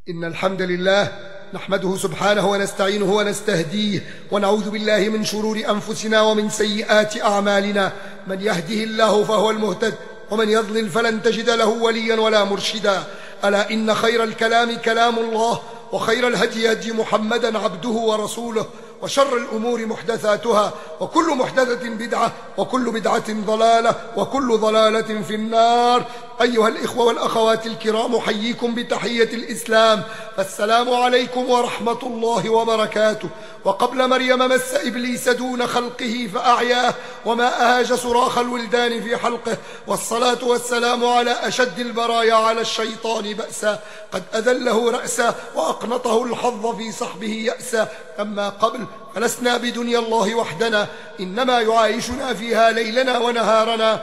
إن الحمد لله نحمده سبحانه ونستعينه ونستهديه ونعوذ بالله من شرور أنفسنا ومن سيئات أعمالنا. من يهده الله فهو المهتد ومن يضلل فلن تجد له وليا ولا مرشدا. ألا إن خير الكلام كلام الله وخير الهدي هدي محمدا عبده ورسوله وشر الأمور محدثاتها وكل محدثة بدعة وكل بدعة ضلالة وكل ضلالة في النار. أيها الإخوة والأخوات الكرام، أحييكم بتحية الإسلام، فالسلام عليكم ورحمة الله وبركاته. وقبل مريم مس إبليس دون خلقه فأعياه وما أهاج صراخ الولدان في حلقه، والصلاة والسلام على أشد البرايا على الشيطان بأسا، قد أذله رأسا وأقنطه الحظ في صحبه يأسا. أما قبل فلسنا بدنيا الله وحدنا، إنما يعايشنا فيها ليلنا ونهارنا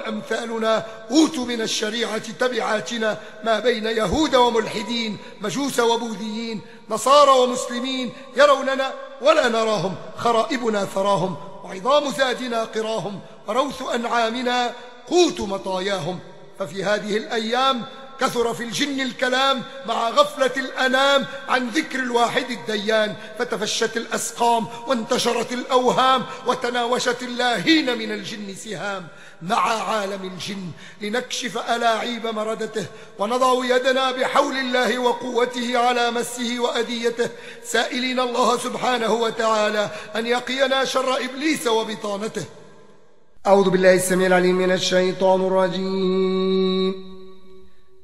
أمثالنا أوتوا من الشريعة تبعاتنا، ما بين يهود وملحدين، مجوس وبوذيين، نصارى ومسلمين، يروننا ولا نراهم، خرائبنا ثراهم، وعظام زادنا قراهم، وروث أنعامنا قوت مطاياهم. ففي هذه الأيام كثر في الجن الكلام مع غفلة الأنام عن ذكر الواحد الديان، فتفشت الأسقام وانتشرت الأوهام وتناوشت اللاهين من الجن سهام. مع عالم الجن لنكشف ألاعيب مردته ونضع يدنا بحول الله وقوته على مسه وأذيته، سائلين الله سبحانه وتعالى أن يقينا شر إبليس وبطانته. أعوذ بالله السميع العليم من الشيطان الرجيم.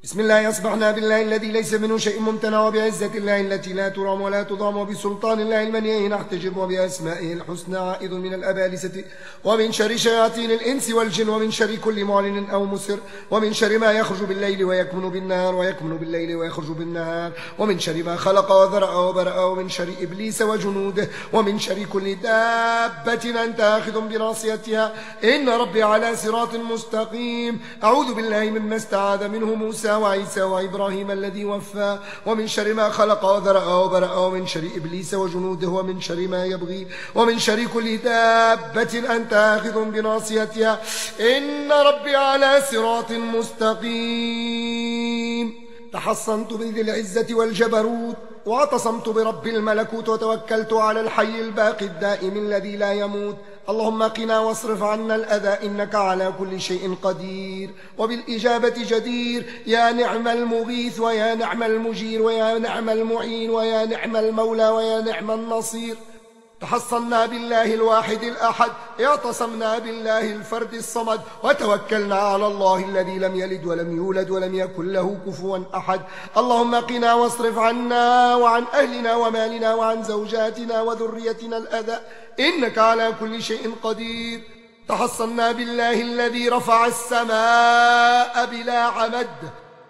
بسم الله أصبحنا بالله الذي ليس منه شيء ممتنع، وبعزة الله التي لا ترام ولا تضام، وبسلطان الله المنيع نحتجب، وبأسمائه الحسنى عائذ من الأبالسة، ومن شر شياطين الإنس والجن، ومن شر كل معلن أو مسر، ومن شر ما يخرج بالليل ويكمن بالنهار ويكمن بالليل ويخرج بالنهار، ومن شر ما خلق وذرأ وبرأ، ومن شر إبليس وجنوده، ومن شر كل دابة أنت آخذ بناصيتها، إن ربي على صراط مستقيم. أعوذ بالله مما استعاذ منه موسى وعيسى وإبراهيم الذي وفى، ومن شر ما خلق وذرأ وبرأ، ومن شر إبليس وجنوده، ومن شر ما يبغي، ومن شر كل دابة أنت آخذ بناصيتها، إن ربي على صراط مستقيم. تحصنت بذي العزة والجبروت، واعتصمت برب الملكوت، وتوكلت على الحي الباقي الدائم الذي لا يموت. اللهم قنا واصرف عنا الأذى، إنك على كل شيء قدير وبالإجابة جدير. يا نعم المغيث، ويا نعم المجير، ويا نعم المعين، ويا نعم المولى، ويا نعم النصير. تحصنا بالله الواحد الأحد، اعتصمنا بالله الفرد الصمد، وتوكلنا على الله الذي لم يلد ولم يولد ولم يكن له كفوا أحد. اللهم قنا واصرف عنا وعن أهلنا ومالنا وعن زوجاتنا وذريتنا الأذى، إنك على كل شيء قدير. تحصنا بالله الذي رفع السماء بلا عمد،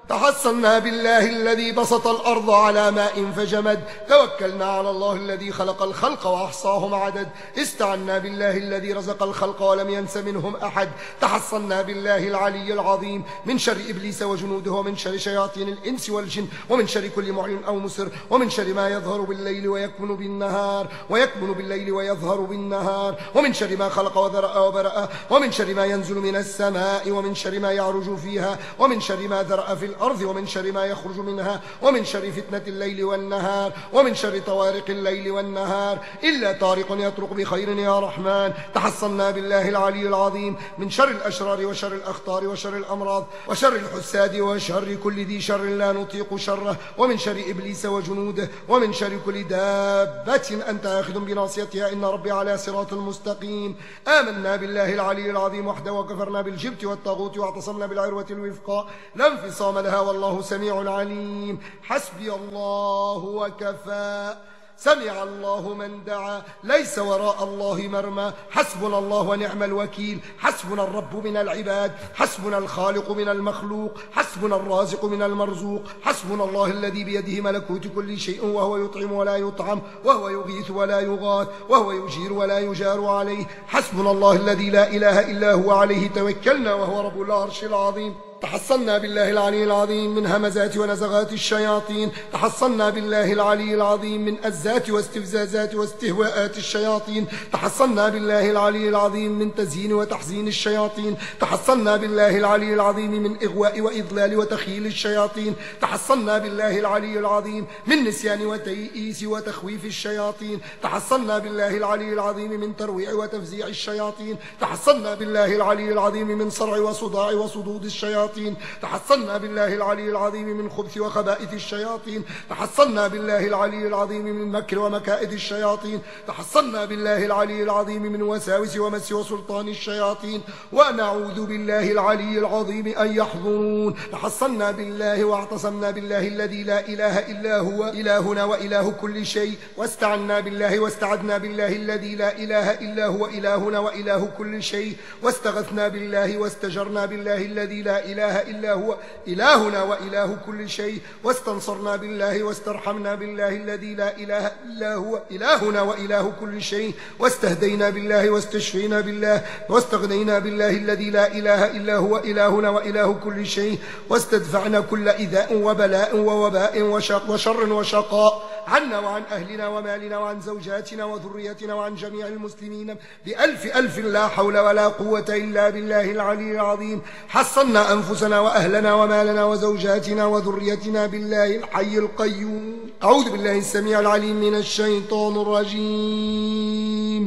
تحصنا بالله الذي بسط الأرض على ماء فجمد، توكلنا على الله الذي خلق الخلق وأحصاهم عدد، استعنا بالله الذي رزق الخلق ولم ينس منهم أحد. تحصنا بالله العلي العظيم من شر إبليس وجنوده، ومن شر شياطين الإنس والجن، ومن شر كل معلن أو مسر، ومن شر ما يظهر بالليل ويكمن بالنهار ويكمن بالليل ويظهر بالنهار، ومن شر ما خلق وذرأ وبرأ، ومن شر ما ينزل من السماء، ومن شر ما يعرج فيها، ومن شر ما ذرأ في الأرض، ومن شر ما يخرج منها، ومن شر فتنة الليل والنهار، ومن شر طوارق الليل والنهار، إلا طارق يطرق بخير يا رحمن. تحصنا بالله العلي العظيم من شر الأشرار وشر الأخطار وشر الأمراض وشر الحساد وشر كل ذي شر لا نطيق شره، ومن شر إبليس وجنوده، ومن شر كل دابة أنت آخذ بناصيتها، إن ربي على صراط مستقيم. آمنا بالله العلي العظيم وحده، وكفرنا بالجبت والطاغوت، واعتصمنا بالعروة الوثقى لا انفصام لها، والله سميع عليم. حسبي الله وكفى، سمع الله من دعا، ليس وراء الله مرمى. حسبنا الله ونعم الوكيل. حسبنا الرب من العباد، حسبنا الخالق من المخلوق، حسبنا الرازق من المرزوق. حسبنا الله الذي بيده ملكوت كل شيء، وهو يطعم ولا يطعم، وهو يغيث ولا يغاث، وهو يجير ولا يجار عليه. حسبنا الله الذي لا إله إلا هو، عليه توكلنا وهو رب العرش العظيم. تحصنا بالله العلي العظيم من همزات ونزغات الشياطين. تحصنا بالله العلي العظيم من أزات واستفزازات واستهواءات الشياطين. تحصنا بالله العلي العظيم من تزيين وتحزين الشياطين. تحصنا بالله العلي العظيم من إغواء وإضلال وتخيل الشياطين. تحصنا بالله العلي العظيم من نسيان وتيئيس وتخويف الشياطين. تحصنا بالله العلي العظيم من ترويع وتفزيع الشياطين. تحصنا بالله العلي العظيم من صرع وصداع وصدود الشياطين. تحصنا بالله العلي العظيم من خبث وخبائث الشياطين. تحصنا بالله العلي العظيم من مكر ومكائد الشياطين. تحصنا بالله العلي العظيم من وساوس ومس وسلطان الشياطين. ونعوذ بالله العلي العظيم أن يحضرون. تحصنا بالله واعتصمنا بالله الذي لا إله إلا هو إلهنا وإله كل شيء. واستعنا بالله واستعدنا بالله الذي لا إله إلا هو إلهنا وإله كل شيء. واستغثنا بالله واستجرنا بالله الذي لا إله إلا هو إلهنا وإله كل شيء. واستنصرنا بالله واسترحمنا بالله الذي لا إله إلا هو إلهنا وإله كل شيء. واستهدينا بالله واستشفينا بالله واستغنينا بالله الذي لا إله إلا هو إلهنا وإله كل شيء. واستدفعنا كل إذاء وبلاء ووباء وشر وشقاء عنا وعن أهلنا ومالنا وعن زوجاتنا وذريتنا وعن جميع المسلمين بألف ألف لا حول ولا قوة إلا بالله العلي العظيم. حصنا أنفسنا وأهلنا ومالنا وزوجاتنا وذريتنا بالله الحي القيوم. أعوذ بالله السميع العليم من الشيطان الرجيم.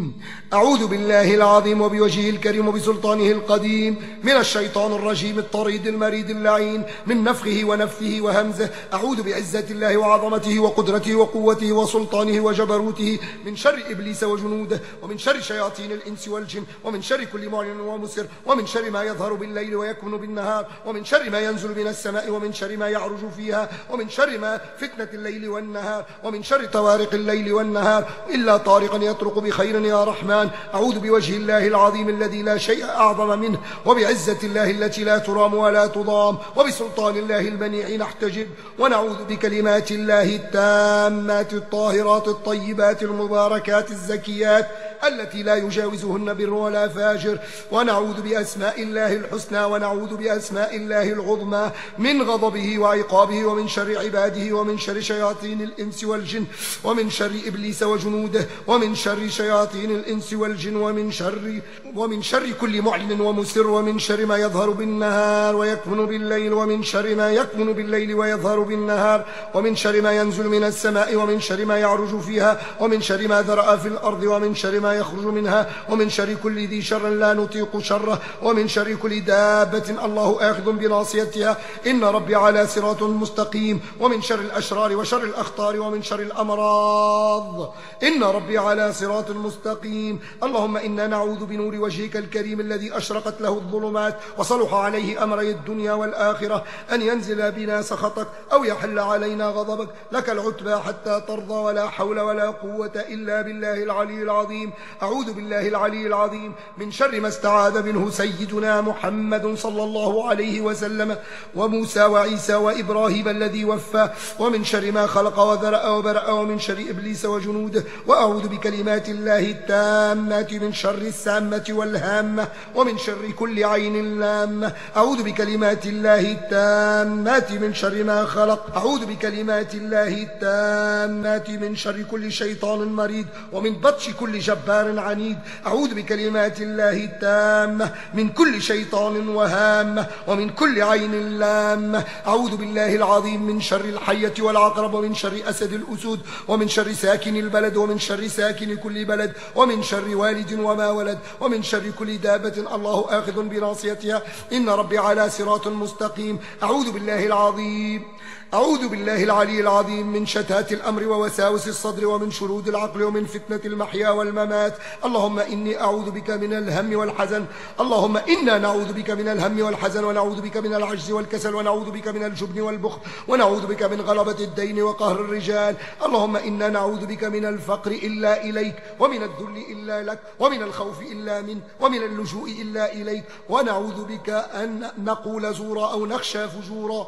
أعوذ بالله العظيم وبوجهه الكريم وبسلطانه القديم من الشيطان الرجيم الطريد المريد اللعين من نفخه ونفثه وهمزه. أعوذ بعزة الله وعظمته وقدرته وقوته وسلطانه وجبروته من شر إبليس وجنوده ومن شر شياطين الإنس والجن ومن شر كل معلن ومسر ومن شر ما يظهر بالليل ويكمن بالنهار ومن شر ما ينزل من السماء ومن شر ما يعرج فيها ومن شر ما فتنة الليل والنهار ومن شر طوارق الليل والنهار إلا طارقا يطرق بخير يا رحمن. أعوذ بوجه الله العظيم الذي لا شيء أعظم منه وبعزة الله التي لا ترام ولا تضام وبسلطان الله المنيع نحتجب. ونعوذ بكلمات الله التامات الطاهرات الطيبات المباركات الزكيات التي لا يجاوزهن بر ولا فاجر. ونعوذ بأسماء الله الحسنى ونعوذ بأسماء الله العظمى من غضبه وعقابه ومن شر عباده ومن شر شياطين الإنس والجن ومن شر إبليس وجنوده ومن شر شياطين الإنس والجن ومن شر كل معلن ومسر ومن شر ما يظهر بالنهار ويكمن بالليل ومن شر ما يكمن بالليل ويظهر بالنهار ومن شر ما ينزل من السماء ومن شر ما يعرج فيها ومن شر ما ذرأ في الأرض ومن شر ما يخرج منها ومن شر كل ذي شر لا نطيق شره ومن شر كل دابة الله آخذ بناصيتها إن ربي على صراط مستقيم ومن شر الأشرار وشر الأخطار ومن شر الأمراض إن ربي على صراط مستقيم. اللهم إنا نعوذ بنور وجهك الكريم الذي أشرقت له الظلمات وصلح عليه أمري الدنيا والآخرة أن ينزل بنا سخطك أو يحل علينا غضبك. لك العتبى حتى ترضى ولا حول ولا قوة إلا بالله العلي العظيم. أعوذ بالله العلي العظيم من شر ما استعاذ منه سيدنا محمد صلى الله عليه وسلم وموسى وعيسى وإبراهيم الذي وفى ومن شر ما خلق وذرأ وبرأ ومن شر إبليس وجنوده. وأعوذ بكلمات الله التامات من شر السامة والهامة ومن شر كل عين لامة. أعوذ بكلمات الله التامات من شر ما خلق. أعوذ بكلمات الله التامات من شر كل شيطان مريد ومن بطش كل جبار عنيد. أعوذ بكلمات الله التامة من كل شيطان وهامة ومن كل عين لامة. أعوذ بالله العظيم من شر الحية والعقرب ومن شر أسد الأسود ومن شر ساكن البلد ومن شر ساكن كل بلد ومن شر والد وما ولد ومن شر كل دابة الله آخذ بناصيتها إن ربي على صراط مستقيم. أعوذ بالله العظيم أعوذ بالله العلي العظيم من شتات الأمر ووساوس الصدر ومن شرود العقل ومن فتنة المحيا والممات. اللهم إني أعوذ بك من الهم والحزن. اللهم إنا نعوذ بك من الهم والحزن ونعوذ بك من العجز والكسل ونعوذ بك من الجبن والبخل ونعوذ بك من غلبة الدين وقهر الرجال. اللهم إنا نعوذ بك من الفقر إلا إليك ومن الذل إلا لك ومن الخوف إلا منك ومن اللجوء إلا إليك ونعوذ بك أن نقول زورا أو نخشى فجورا.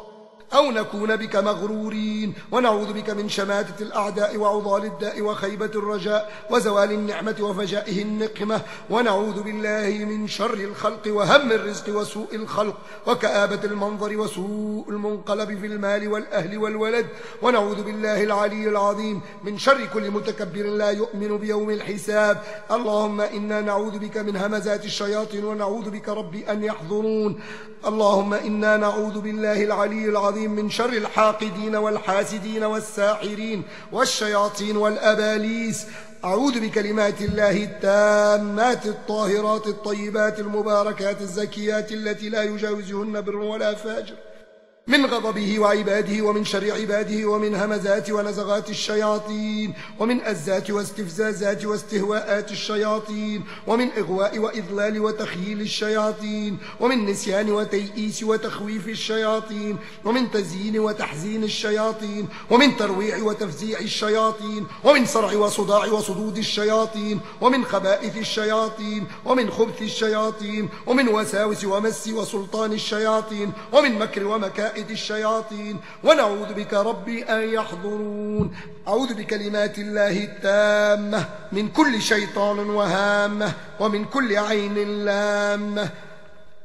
أو نكون بك مغرورين، ونعوذ بك من شماتة الأعداء وعضال الداء وخيبة الرجاء وزوال النعمة وفجائه النقمة، ونعوذ بالله من شر الخلق وهم الرزق وسوء الخلق وكآبة المنظر وسوء المنقلب في المال والأهل والولد، ونعوذ بالله العلي العظيم من شر كل متكبر لا يؤمن بيوم الحساب. اللهم إنا نعوذ بك من همزات الشياطين ونعوذ بك ربي أن يحضرون. اللهم إنا نعوذ بالله العلي العظيم من شر الحاقدين والحاسدين والساحرين والشياطين والأباليس. أعوذ بكلمات الله التامات الطاهرات الطيبات المباركات الزكيات التي لا يجاوزهن بر ولا فاجر من غضبه وعباده، ومن شر عباده، ومن همزات ونزغات الشياطين، ومن أزات واستفزازات واستهواءات الشياطين، ومن إغواء وإضلال وتخييل الشياطين، ومن نسيان وتيئيس وتخويف الشياطين، ومن تزيين وتحزين الشياطين، ومن ترويع وتفزيع الشياطين، ومن صرع وصداع وصدود الشياطين، ومن خبائث الشياطين، ومن خبث الشياطين، ومن وساوس ومس وسلطان الشياطين، ومن مكر ومكائد الشياطين. ونعوذ بك ربي أن يحضرون. أعوذ بكلمات الله التامة من كل شيطان وهامة ومن كل عين لامة.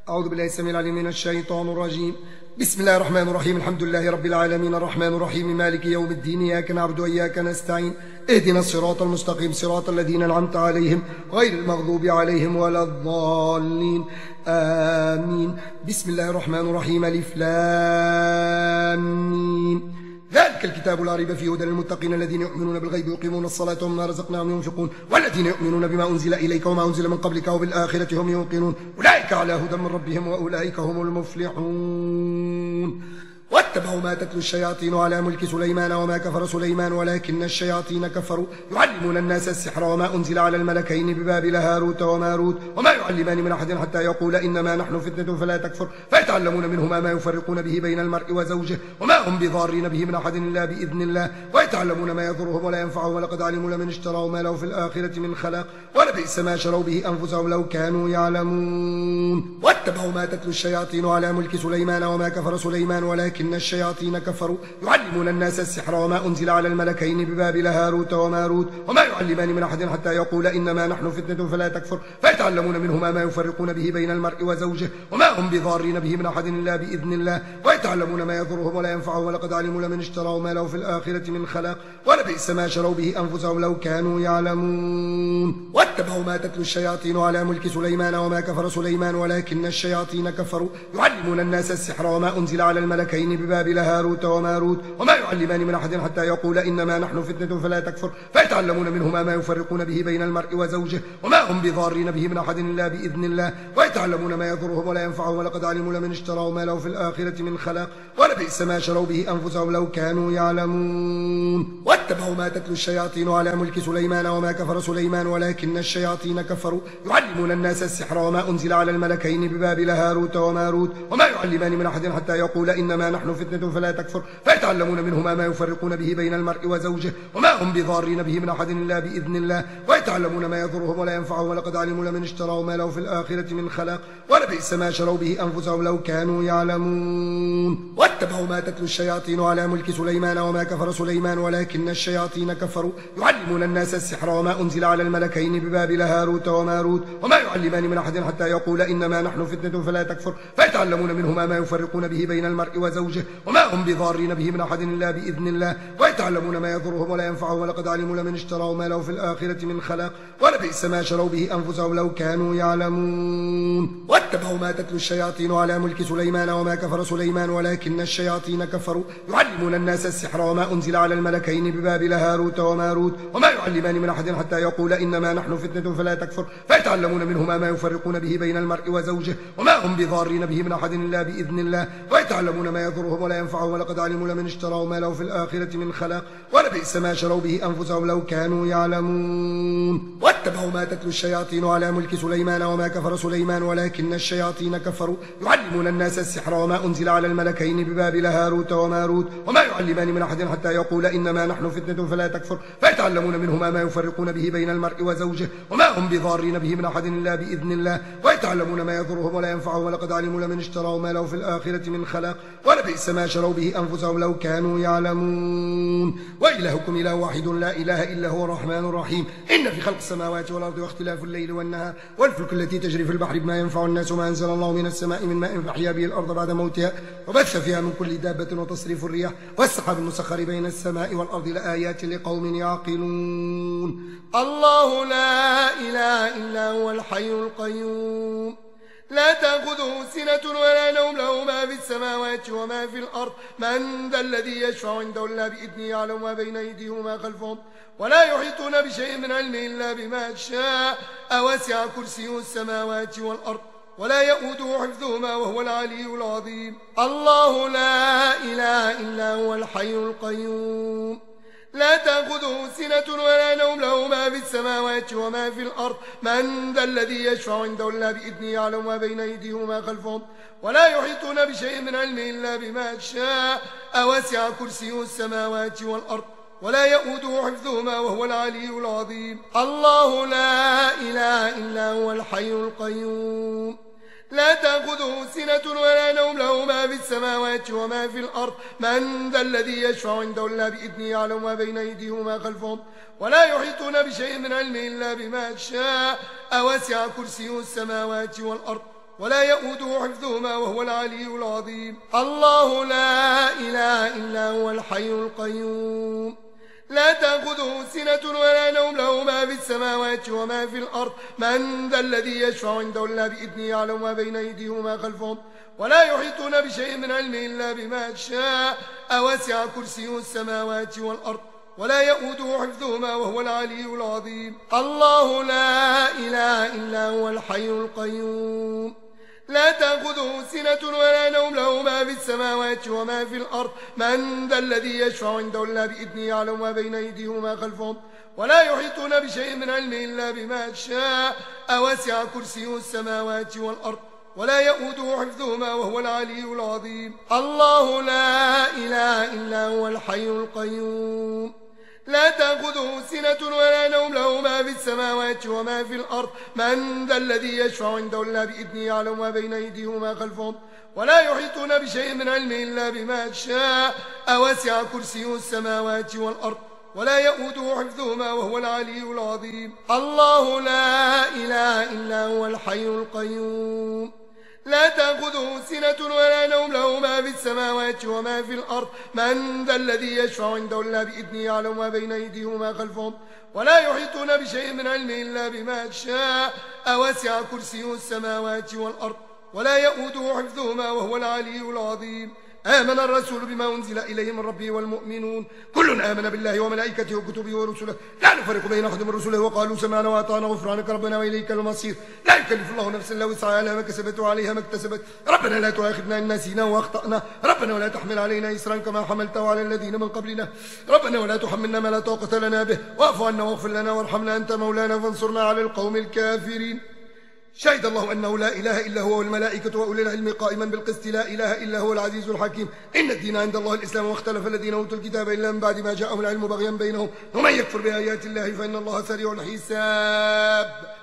أعوذ بالله السميع العليم من الشيطان الرجيم. بسم الله الرحمن الرحيم. الحمد لله رب العالمين الرحمن الرحيم مالك يوم الدين، إياك نعبد وإياك نستعين، اهدنا الصراط المستقيم صراط الذين أنعمت عليهم غير المغضوب عليهم ولا الضالين آمين. بسم الله الرحمن الرحيم. ألف لام ميم. ذلك الكتاب لا ريب فيه هدى للمتقين الذين يؤمنون بالغيب ويقيمون الصلاة ومما رزقناهم ينفقون والذين يؤمنون بما أنزل إليك وما أنزل من قبلك وبالآخرة هم يوقنون أولئك على هدى من ربهم وأولئك هم المفلحون. واتبعوا ما تتلو الشياطين على ملك سليمان وما كفر سليمان ولكن الشياطين كفروا يعلمون الناس السحر وما أنزل على الملكين ببابل هاروت وماروت وما يعلمان من أحد حتى يقول إنما نحن فتنة فلا تكفر، فيتعلمون منهما ما يفرقون به بين المرء وزوجه وما هم بضارين به من أحد إلا بإذن الله، ويتعلمون ما يضرهم ولا ينفعهم، ولقد علموا لمن اشتروا ما له في الآخرة من خلاق ولبئس ما شروا به أنفسهم لو كانوا يعلمون. واتبعوا ما تتلو الشياطين على ملك سليمان وما كفر سليمان ولكن الشياطين كفروا يعلمون الناس السحر وما أنزل على الملكين ببابل هاروت وماروت وما يعلمان من أحد حتى يقول إنما نحن فتنة فلا تكفر، فيتعلمون منهما ما يفرقون به بين المرء وزوجه وما هم بضارين به من أحد إلا بإذن الله، ويتعلمون ما يضرهم ولا ينفعهم، ولقد علموا لمن اشتروا ما له في الآخرة من خلاق ولبئس ما شروا به أنفسهم لو كانوا يعلمون. واتبعوا ما تتلو الشياطين على ملك سليمان وما كفر سليمان ولكن الشياطين كفروا يعلمون الناس السحر وما أنزل على الملكين ببابل هاروت وماروت وما يعلمان من أحد حتى يقول إنما نحن فتنة فلا تكفر، فيتعلمون منهما ما يفرقون به بين المرء وزوجه وما هم بضارين به من أحد إلا بإذن الله، ويتعلمون ما يضرهم ولا ينفعهم، ولقد علموا لمن اشتروا ما له في الآخرة من خلاق ولبئس ما شروا به أنفسهم لو كانوا يعلمون. واتبعوا ما تتلو الشياطين على ملك سليمان وما كفر سليمان ولكن الشياطين كفروا يعلمون الناس السحر وما أنزل على الملكين ببابل هاروت وماروت وما يعلمان من أحد حتى يقول إنما نحن فتنة فلا تكفر، فيتعلمون منهما ما يفرقون به بين المرء وزوجه وما هم بضارين به من أحد إلا بإذن الله، ويتعلمون ما يضرهم ولا ينفعهم، ولقد علموا لمن اشتروا ما له في الآخرة من خلاق ولبئس ما شروا به أنفسهم لو كانوا يعلمون. واتبعوا ما تتلو الشياطين على ملك سليمان وما كفر سليمان ولكن الشياطين كفروا يعلمون الناس السحر وما أنزل على الملكين ببابل هاروت وماروت وما يعلمان من أحد حتى يقول إنما نحن فتنة فلا تكفر، فيتعلمون منهما ما يفرقون به بين المرء وزوجه وما هم بضارين به من أحد إلا بإذن الله، ويتعلمون ما يضرهم ولا ينفعهم، ولقد علموا لمن اشتروا ما له في الآخرة من خلاق ولبئس ما شروا به أنفسهم لو كانوا يعلمون. واتبعوا ما تتلو الشياطين على ملك سليمان وما كفر سليمان ولكن الشياطين كفروا يعلمون الناس السحر وما أنزل على الملكين ببابل هاروت وماروت وما يعلمان من أحد حتى يقول إنما نحن فتنة فلا تكفر، فيتعلمون منهما ما يفرقون به بين المرء وزوجه وما هم بضارين به من أحد إلا بإذن الله، ويتعلمون ما يضرهم ولا ينفعهم، ولقد علموا لمن اشتروا ما له في الآخرة من خلاق ولبئس ما شروا به أنفسهم لو كانوا يعلمون. واتبعوا ما تتلو الشياطين على ملك سليمان وما كفر سليمان ولكن الشياطين كفروا يعلمون الناس السحر وما أنزل على الملكين ببابل هاروت وماروت وما يعلمان من أحد حتى يقول إنما نحن فتنة فلا تكفر، فيتعلمون منهما ما يفرقون به بين المرء وزوجه وما هم بضارين به من أحد إلا بإذن الله، ويتعلمون ما يضرهم ولا ينفعهم، ولقد علموا لمن اشتروا ما له في الآخرة من خلاق ولبئس ما شروا به أنفسهم لو كانوا يعلمون وإلهكم إله واحد لا إله إلا هو الرحمن الرحيم إن في خلق السماوات والأرض واختلاف الليل والنهار والفلك التي تجري في البحر بما ينفع الناس وما أنزل الله من السماء من ماء فأحيا به الأرض بعد موتها وبث فيها من كل دابة وتصريف الرياح والسحاب المسخر بين السماء والأرض لآيات لقوم يعقلون الله لا إله إلا هو الحي القيوم لا تأخذه سنة ولا نوم له ما في السماوات وما في الأرض من ذا الذي يشفع عنده إلا بإذنه يعلم ما بين أيديهم وما خلفهم ولا يحيطون بشيء من علمه إلا بما شاء وسع كرسيه السماوات والأرض ولا يؤوده حفظهما وهو العلي العظيم الله لا إله إلا هو الحي القيوم لا تأخذه سنة ولا نوم له ما في السماوات وما في الأرض من ذا الذي يشفع عنده إلا بإذنه يعلم ما بين أيديهم وما خلفهم ولا يحيطون بشيء من علمه إلا بما شاء وسع كرسيه السماوات والأرض ولا يؤوده حفظهما وهو العلي العظيم الله لا إله إلا هو الحي القيوم لا تأخذه سنة ولا نوم له ما في السماوات وما في الأرض من ذا الذي يشفع عنده إلا بإذنه يعلم ما بين أيديهم وما خلفهم ولا يحيطون بشيء من علمه إلا بما شاء وسع كرسيه السماوات والأرض ولا يؤوده حفظهما وهو العلي العظيم الله لا إله إلا هو الحي القيوم لا تأخذه سنة ولا نوم له ما في السماوات وما في الأرض من ذا الذي يشفع عنده إلا بإذنه يعلم ما بين أيديهم وما خلفهم ولا يحيطون بشيء من علمه إلا بما شاء وسع كرسيه السماوات والأرض ولا يؤوده حفظهما وهو العلي العظيم الله لا إله إلا هو الحي القيوم لا تأخذه سنة ولا نوم له ما في السماوات وما في الأرض من ذا الذي يشفع عنده إلا بإذنه يعلم ما بين أيديهم وما خلفهم ولا يحيطون بشيء من علمه إلا بما شاء وسع كرسيه السماوات والأرض ولا يؤوده حفظهما وهو العلي العظيم الله لا إله إلا هو الحي القيوم لا تأخذه سنة ولا نوم له ما في السماوات وما في الأرض من ذا الذي يشفع عنده إلا بإذنه يعلم ما بين أيديهم وما خلفهم ولا يحيطون بشيء من علمه إلا بما شاء وسع كرسيه السماوات والأرض ولا يؤوده حفظهما وهو العلي العظيم الله لا إله إلا هو الحي القيوم لا تأخذه سنة ولا نوم له ما في السماوات وما في الأرض من ذا الذي يشفع عنده إلا بإذنه يعلم ما بين أيديهم وما خلفهم ولا يحيطون بشيء من علمه إلا بما شاء وسع كرسيه السماوات والأرض ولا يؤوده حفظهما وهو العلي العظيم آمن الرسول بما أنزل إليه من ربه والمؤمنون كل آمن بالله وملائكته وكتبه ورسله لا نفرق بين أحد من رسله وقالوا سمعنا وأطعنا غفرانك ربنا وإليك المصير لا يكلف الله نفسا إلا وسعها لها ما كسبت وعليها ما اكتسبت ربنا لا تؤاخذنا إن نسينا وأخطأنا ربنا ولا تحمل علينا إصرا كما حملته على الذين من قبلنا ربنا ولا تحملنا ما لا طاقة لنا به واعف عنا واغفر لنا وارحمنا أنت مولانا فانصرنا على القوم الكافرين شهد الله أنه لا إله إلا هو والملائكة وأولي العلم قائما بالقسط لا إله إلا هو العزيز الحكيم إن الدين عند الله الإسلام واختلف الذين أوتوا الكتاب إلا من بعد ما جاءهم العلم بغيا بينهم ومن يكفر بآيات الله فإن الله سريع الحساب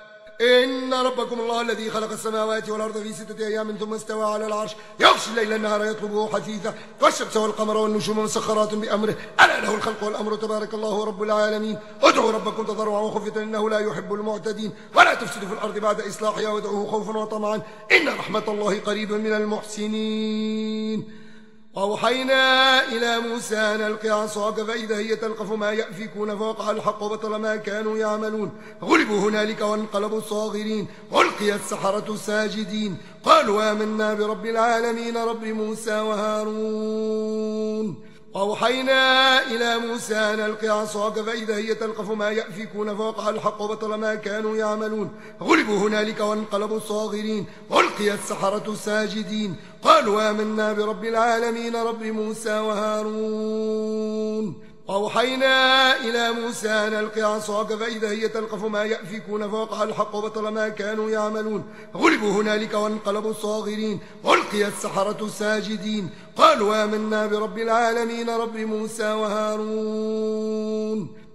إن ربكم الله الذي خلق السماوات والأرض في 6 أيام ثم استوى على العرش يغشي الليل النهار يطلبه حثيثا والشمس والقمر والنجوم مسخرات بأمره ألا له الخلق والأمر تبارك الله رب العالمين ادعوا ربكم تضرعا وخفية إنه لا يحب المعتدين ولا تفسدوا في الأرض بعد إصلاحها وادعوه خوفا وطمعا إن رحمة الله قريب من المحسنين وأوحينا إلى موسى أن ألق عصاك فإذا هي تلقف ما يأفكون فوقع الحق وبطل ما كانوا يعملون غلبوا هنالك وانقلبوا صاغرين ألقي السحرة ساجدين قالوا آمنا برب العالمين رب موسى وهارون وأوحينا إلى موسى أن ألق عصاك فإذا هي تلقف ما يأفكون فوقع الحق وبطل ما كانوا يعملون غلبوا هنالك وانقلبوا صاغرين ألقي السحرة ساجدين قالوا آمنا برب العالمين رب موسى وهارون وأوحينا إلى موسى أن ألق عصاك فإذا هي تلقف ما يأفكون فوقع الحق وبطل ما كانوا يعملون غلبوا هنالك وانقلبوا صاغرين ألقي السحرة ساجدين قالوا آمنا برب العالمين رب موسى وهارون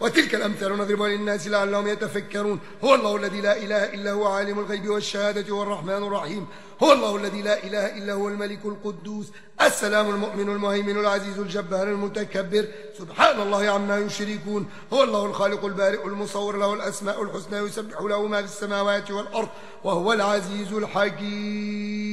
وتلك الأمثال نضربها للناس لعلهم يتفكرون. هو الله الذي لا إله إلا هو عالم الغيب والشهادة هو الرحمن الرحيم. هو الله الذي لا إله إلا هو الملك القدوس السلام المؤمن المهيمن العزيز الجبار المتكبر سبحان الله عما يشركون. هو الله الخالق البارئ المصور له الأسماء الحسنى يسبح له ما في السماوات والأرض وهو العزيز الحكيم.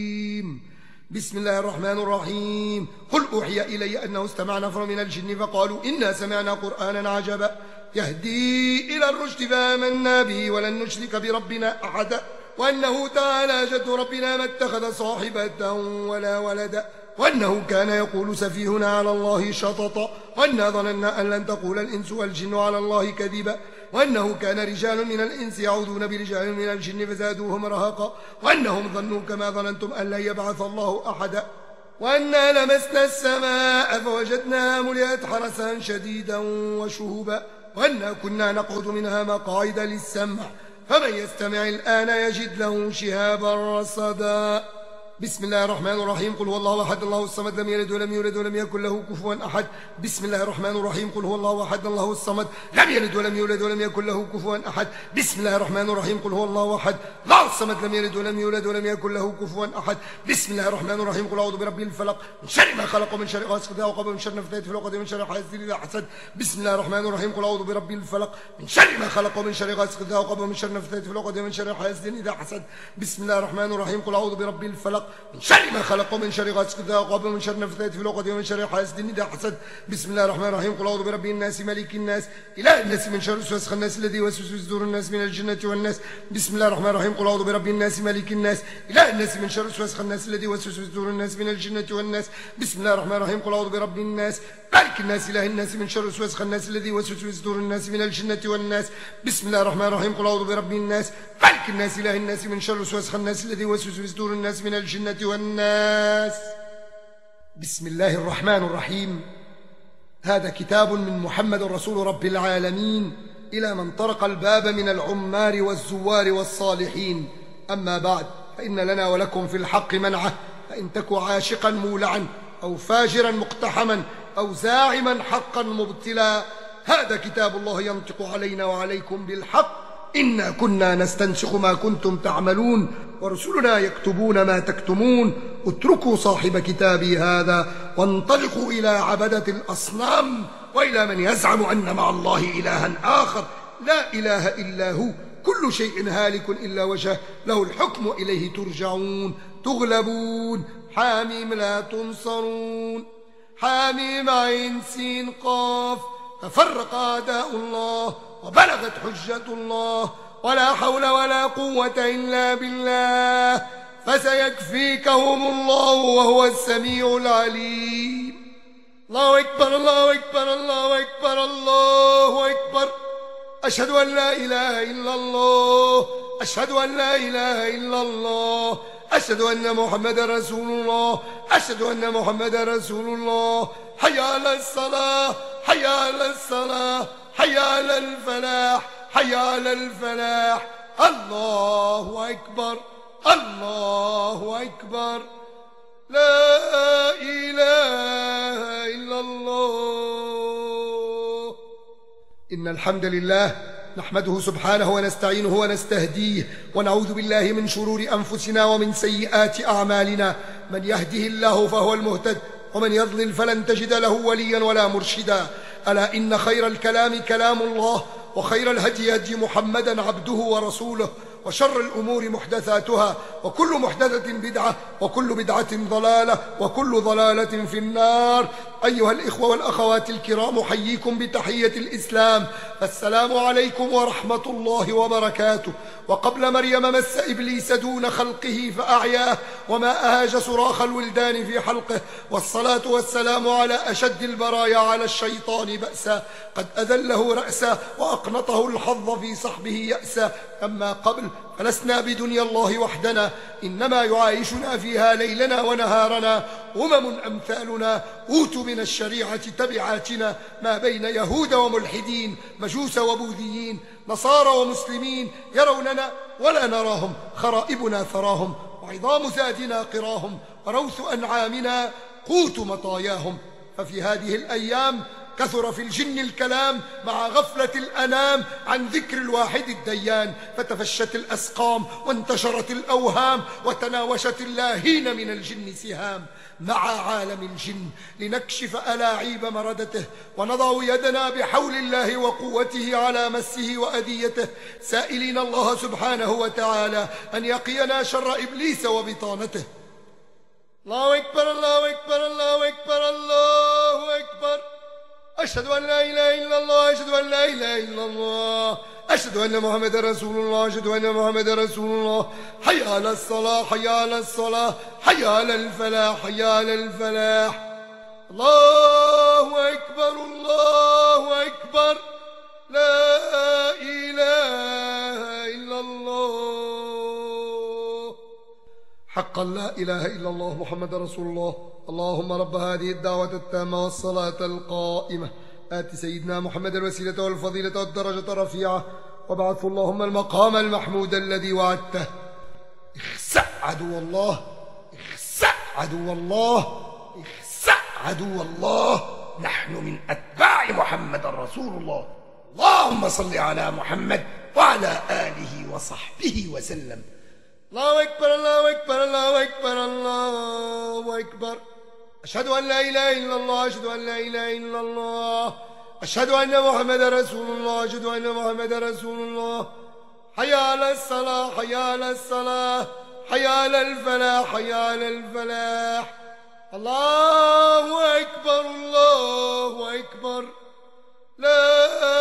بسم الله الرحمن الرحيم. قل أوحي إلي أنه استمع نفر من الجن فقالوا إنا سمعنا قرآنا عجبا يهدي إلى الرشد فآمنا به ولن نشرك بربنا أحدا وأنه تعالى جد ربنا ما اتخذ صاحبة ولا ولدا وأنه كان يقول سفيهنا على الله شططا وأنا ظننا أن لن تقول الإنس والجن على الله كذبا وأنه كان رجال من الإنس يعوذون برجال من الجن فزادوهم رهقا وأنهم ظنوا كما ظننتم أن لن يبعث الله أحدا وأنا لمسنا السماء فوجدناها ملئت حرسا شديدا وشهبا وأنا كنا نقعد منها مقاعد للسمع فمن يستمع الآن يجد له شهابا رصدا. بسم الله الرحمن الرحيم. قل هو الله أحد الله الصمد لم يلد ولم يولد ولم يكن له كفوا أحد. بسم الله الرحمن الرحيم. قل هو الله أحد الله الصمد لم يلد ولم يولد ولم يكن له كفوا أحد. بسم الله الرحمن الرحيم. قل هو الله أحد الله الصمد لم يلد ولم يولد ولم يكن له كفوا أحد. بسم الله الرحمن الرحيم. قل أعوذ برب الفلق من شر ما خلق ومن شر غاسق إذا وقب ومن شر النفاثات في العقد ومن شر حاسد إذا حسد. بسم الله الرحمن الرحيم. قل أعوذ برب الفلق من شر ما خلق ومن شر غاسق إذا وقب ومن شر النفاثات في العقد ومن شر حاسد إذا حسد. بسم الله الرحمن الرحيم. قل أعوذ برب الفلق من شر ما خلق ومن شر غاسق إذا وقب ومن شر النفاثات في العقد ومن شر حاسد إذا حسد. بسم الله الرحمن الرحيم. قل أعوذ برب الناس ملك الناس إله الناس من شر الوسواس الناس الذي يوسوس في صدور الناس من الجنة والناس. بسم الله الرحمن الرحيم. قل أعوذ برب الناس ملك الناس إله الناس من شر الوسواس الناس الذي يوسوس في صدور الناس من الجنة والناس. بسم الله الرحمن الرحيم. قل أعوذ برب الناس ملك الناس إله الناس من شر الوسواس الناس الذي يوسوس في صدور الناس من الجنة والناس. بسم الله الرحمن الرحيم. قل أعوذ برب الناس ملك الناس إله الناس من شر الوسواس الناس الذي يوسوس في صدور الناس من الجنة والناس. بسم الله الرحمن الرحيم. هذا كتاب من محمد رسول رب العالمين إلى من طرق الباب من العمار والزوار والصالحين. أما بعد فإن لنا ولكم في الحق منعه فإن تك عاشقا مولعا أو فاجرا مقتحما أو زاعما حقا مبتلا هذا كتاب الله ينطق علينا وعليكم بالحق إنا كنا نستنسخ ما كنتم تعملون ورسلنا يكتبون ما تكتمون اتركوا صاحب كتابي هذا وانطلقوا إلى عبدة الأصنام وإلى من يزعم أن مع الله إلها آخر لا إله إلا هو كل شيء هالك إلا وجهه له الحكم إليه ترجعون تغلبون. حاميم لا تنصرون. حاميم عين سين قاف تفرق أعداء الله وبلغت حجة الله ولا حول ولا قوة إلا بالله فسيكفيكهم الله وهو السميع العليم. الله أكبر الله أكبر الله أكبر الله أكبر. أشهد أن لا إله إلا الله أشهد أن لا إله إلا الله أشهد أن محمد رسول الله أشهد أن محمد رسول الله. حي على الصلاة حي على الصلاة حي على الفلاح حي على الفلاح. الله أكبر الله أكبر. لا إله إلا الله. إن الحمد لله نحمده سبحانه ونستعينه ونستهديه ونعوذ بالله من شرور أنفسنا ومن سيئات أعمالنا. من يهده الله فهو المهتد ومن يضلل فلن تجد له وليا ولا مرشدا. ألا إن خير الكلام كلام الله وخير الهدي هدي محمدا عبده ورسوله وشر الأمور محدثاتها وكل محدثة بدعة وكل بدعة ضلالة وكل ضلالة في النار. أيها الإخوة والأخوات الكرام حييكم بتحية الإسلام السلام عليكم ورحمة الله وبركاته. وقبل مريم مس إبليس دون خلقه فأعياه وما أهاج صراخ الولدان في حلقه والصلاة والسلام على أشد البرايا على الشيطان بأسا قد أذله رأسا وأقنطه الحظ في صحبه يأسا. أما قبل فلسنا بدنيا الله وحدنا إنما يعايشنا فيها ليلنا ونهارنا أمثالنا أوتوا من الشريعة تبعاتنا ما بين يهود وملحدين مجوس وبوذيين نصارى ومسلمين يروننا ولا نراهم خرائبنا ثراهم وعظام زادنا قراهم وروث أنعامنا قوت مطاياهم. ففي هذه الأيام كثر في الجن الكلام مع غفلة الأنام عن ذكر الواحد الديان، فتفشت الأسقام وانتشرت الأوهام، وتناوشت اللاهين من الجن سهام مع عالم الجن، لنكشف ألاعيب مردته، ونضع يدنا بحول الله وقوته على مسه وأذيته، سائلين الله سبحانه وتعالى أن يقينا شر إبليس وبطانته. الله أكبر الله أكبر الله أكبر الله أكبر. أشهد أن لا إله إلا الله، أشهد أن لا إله إلا الله، أشهد أن محمد رسول الله، أشهد أن محمد رسول الله. حي على الصلاة، حي على الصلاة، حي على الفلاح، حي على الفلاح. الله أكبر الله أكبر. لا إله إلا الله. حقا لا إله إلا الله محمد رسول الله. اللهم رب هذه الدعوة التامة والصلاة القائمة آت سيدنا محمد الوسيلة والفضيلة والدرجة الرفيعة، وابعثه اللهم المقام المحمود الذي وعدته. اخسأ عدو الله، اخسأ عدو الله، اخسأ عدو الله. نحن من أتباع محمد رسول الله. اللهم صل على محمد وعلى آله وصحبه وسلم. الله أكبر الله أكبر الله أكبر الله أكبر. أشهد أن لا إله إلا الله، أشهد أن لا إله إلا الله، أشهد أن محمد رسول الله، أشهد أن محمد رسول الله. حي على الصلاة، حي على الصلاة، حي على الفلاح، حي على الفلاح. الله أكبر الله أكبر. لا